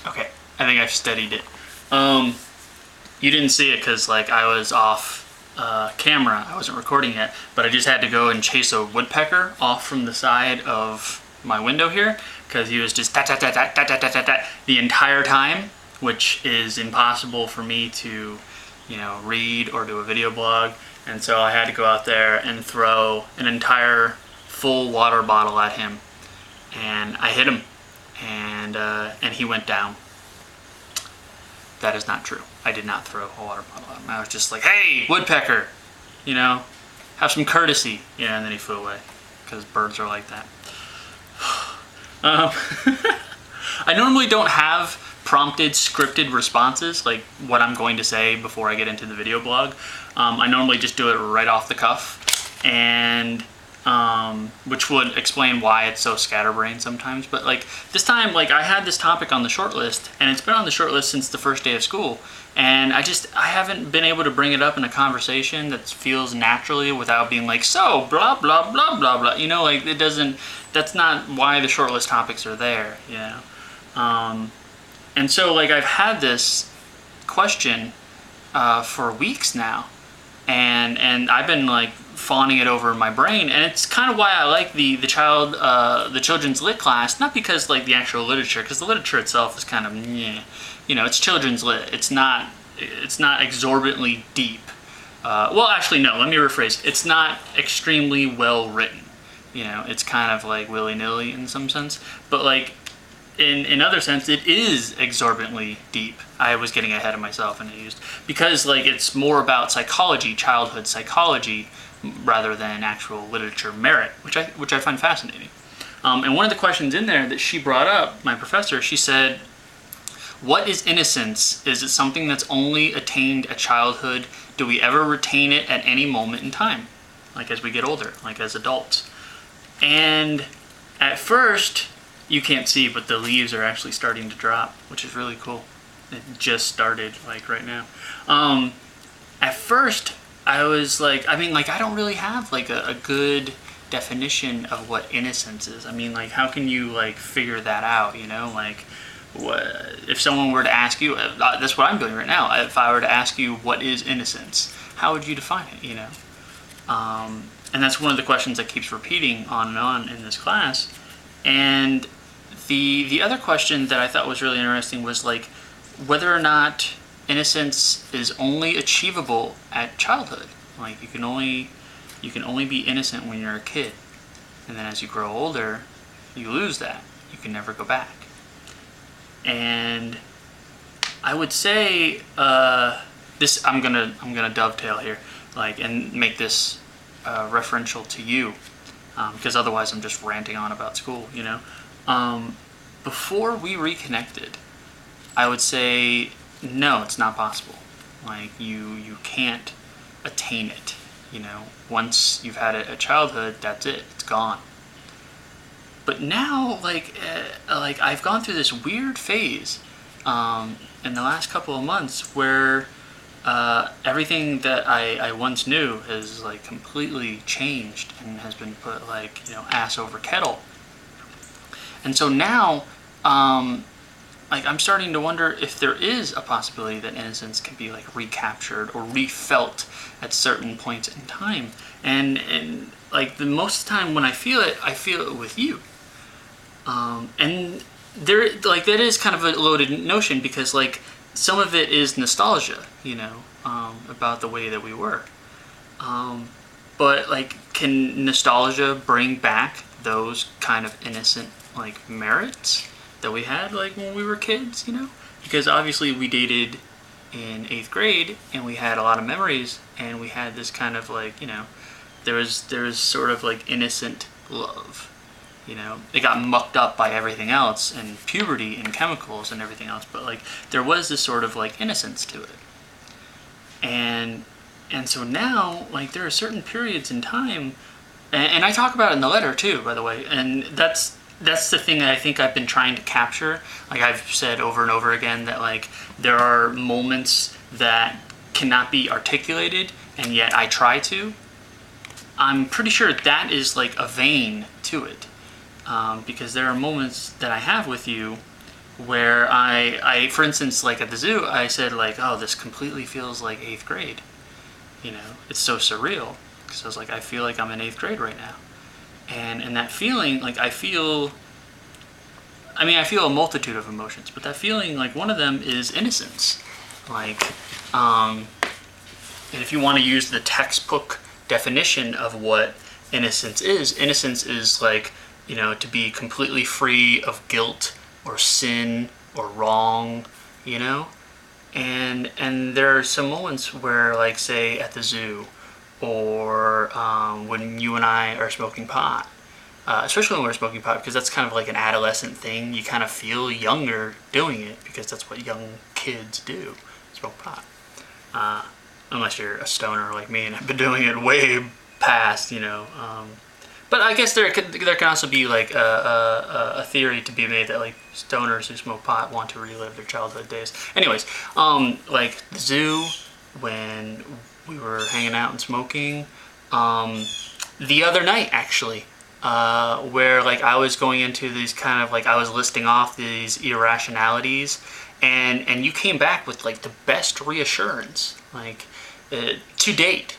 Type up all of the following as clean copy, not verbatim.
Okay, I think I've studied it. You didn't see it because like I was off camera. I wasn't recording yet, but I just had to go and chase a woodpecker off from the side of my window here because he was just tat tat tat tat tat tat tat tat the entire time, which is impossible for me to, read or do a video blog. And so I had to go out there and throw an entire full water bottle at him, and I hit him, and he went down. That is not true. I did not throw a water bottle at him. I was just like, hey, woodpecker, have some courtesy. Yeah, and then he flew away because birds are like that. I normally don't have prompted, scripted responses, like what I'm going to say before I get into the video blog. I normally just do it right off the cuff, and which would explain why it's so scatterbrained sometimes. But like this time, like I had this topic on the short list, and it's been on the short list since the first day of school, and I haven't been able to bring it up in a conversation that feels naturally without being like, so blah blah blah blah blah. Like it doesn't. That's not why the short list topics are there. And so like I've had this question for weeks now, and I've been like fawning it over in my brain, and it's kind of why I like the children's lit class, not because like the actual literature, because the literature itself is kind of it's children's lit. It's not exorbitantly deep. Well, actually no, let me rephrase. It's not extremely well written. It's kind of like willy-nilly in some sense, but like in other sense, it is exorbitantly deep. I was getting ahead of myself and because like it's more about psychology, childhood psychology, rather than actual literature merit, which I find fascinating. And one of the questions in there that she brought up, my professor, she said, what is innocence? Is it something that's only attained at childhood? Do we ever retain it at any moment in time? Like as we get older, like as adults? And at first, you can't see, but the leaves are actually starting to drop, which is really cool. It just started like right now. At first, I was like, I don't really have like a good definition of what innocence is. Like how can you like figure that out, like if someone were to ask you, that's what I'm doing right now. If I were to ask you what is innocence, how would you define it, and that's one of the questions that keeps repeating on and on in this class. And the other question that I thought was really interesting was like whether or not innocence is only achievable at childhood. Like you can only be innocent when you're a kid, and then as you grow older, you lose that. You can never go back. And I would say this. I'm gonna dovetail here, like, and make this referential to you, because otherwise I'm just ranting on about school. Before we reconnected, I would say no, it's not possible. Like you can't attain it. Once you've had a childhood, that's it. It's gone. But now, like I've gone through this weird phase in the last couple of months where everything that I once knew has like completely changed and has been put like ass over kettle. And so now, like I'm starting to wonder if there is a possibility that innocence can be like recaptured or refelt at certain points in time. And like the most of the time when I feel it with you. And there, like that is kind of a loaded notion because like some of it is nostalgia, about the way that we were. But like, can nostalgia bring back those kind of innocent like merits that we had like when we were kids, because obviously we dated in 8th grade and we had a lot of memories and we had this kind of like, there was sort of like innocent love, it got mucked up by everything else and puberty and chemicals and everything else, but like there was this sort of like innocence to it. And so now like there are certain periods in time, and I talk about it in the letter too, by the way, and that's the thing that I think I've been trying to capture. Like I've said over and over again that like there are moments that cannot be articulated and yet I try to. I'm pretty sure that is like a vein to it, because there are moments that I have with you where I for instance, like at the zoo, I said like, oh, this completely feels like 8th grade. You know, it's so surreal. Because I was like, I feel like I'm in 8th grade right now. And that feeling, like I feel a multitude of emotions, but that feeling, like one of them is innocence. Like, and if you want to use the textbook definition of what innocence is like, you know, to be completely free of guilt or sin or wrong, you know? And there are some moments where, like, say at the zoo, or when you and I are smoking pot, especially when we're smoking pot, because that's kind of like an adolescent thing. You kind of feel younger doing it because that's what young kids do, smoke pot. Unless you're a stoner like me and have been doing it way past, you know. But I guess there can also be like a theory to be made that like stoners who smoke pot want to relive their childhood days. Anyways, like the zoo, when we were hanging out and smoking, the other night actually, where like I was going into these kind of like, I was listing off these irrationalities, and you came back with like the best reassurance, like to date.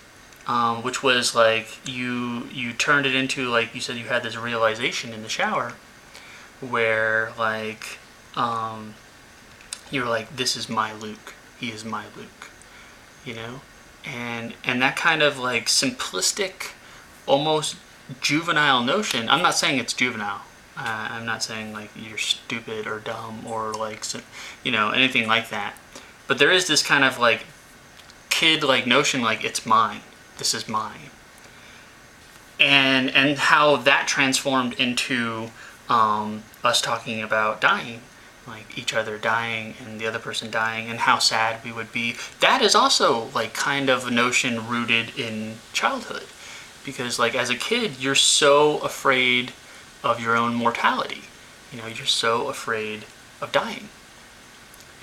Which was like you turned it into, like you said, you had this realization in the shower where like you're like, this is my Luke, he is my Luke, you know, and that kind of like simplistic, almost juvenile notion. I'm not saying it's juvenile. I'm not saying like you're stupid or dumb or like, you know, anything like that. But there is this kind of like kid like notion, like it's mine. This is mine. And how that transformed into us talking about dying, like each other dying and the other person dying, and how sad we would be. That is also like kind of a notion rooted in childhood, because like as a kid you're so afraid of your own mortality. You know, you're so afraid of dying.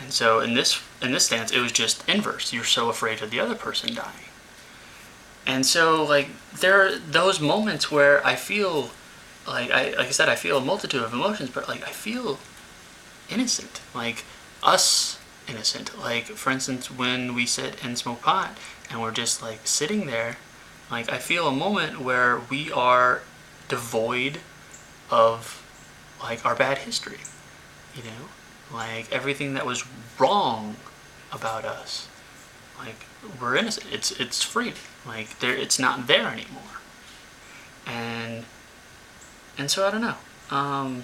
And so in this stance, it was just inverse. You're so afraid of the other person dying. And so, like, there are those moments where I feel, like I said, I feel a multitude of emotions, but, like, I feel innocent. Like, us innocent. Like, for instance, when we sit and smoke pot, and we're just, like, sitting there, like, I feel a moment where we are devoid of, like, our bad history, you know? Like, everything that was wrong about us. Like, we're innocent. It's free. Like, it's not there anymore. And so I don't know.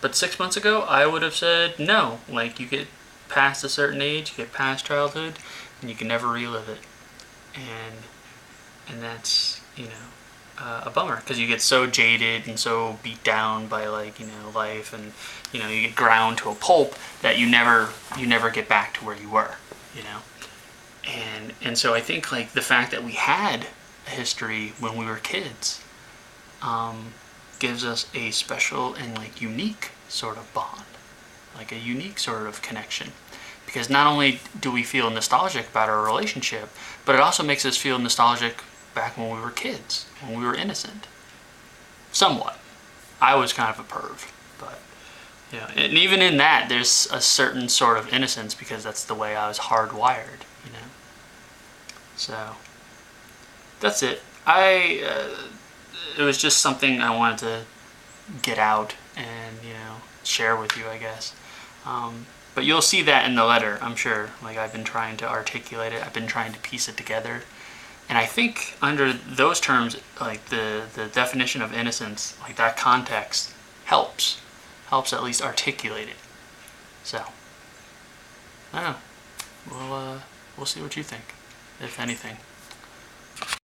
But 6 months ago, I would have said no. Like, you get past a certain age, you get past childhood, and you can never relive it. And that's, you know, a bummer, because you get so jaded and so beat down by, like, you know, life, and, you know, you get ground to a pulp that you never get back to where you were, you know. And so I think, like, the fact that we had a history when we were kids gives us a special and, like, unique sort of bond, like a unique sort of connection, because not only do we feel nostalgic about our relationship, but it also makes us feel nostalgic back when we were kids, when we were innocent. Somewhat. I was kind of a perv, but, you know, and even in that, there's a certain sort of innocence, because that's the way I was hardwired, you know. So, that's it. It was just something I wanted to get out and, you know, share with you, I guess. But you'll see that in the letter, I'm sure. Like, I've been trying to articulate it. I've been trying to piece it together. And I think under those terms, like, the definition of innocence, like, that context helps at least articulate it. So, I don't know. We'll see what you think, if anything.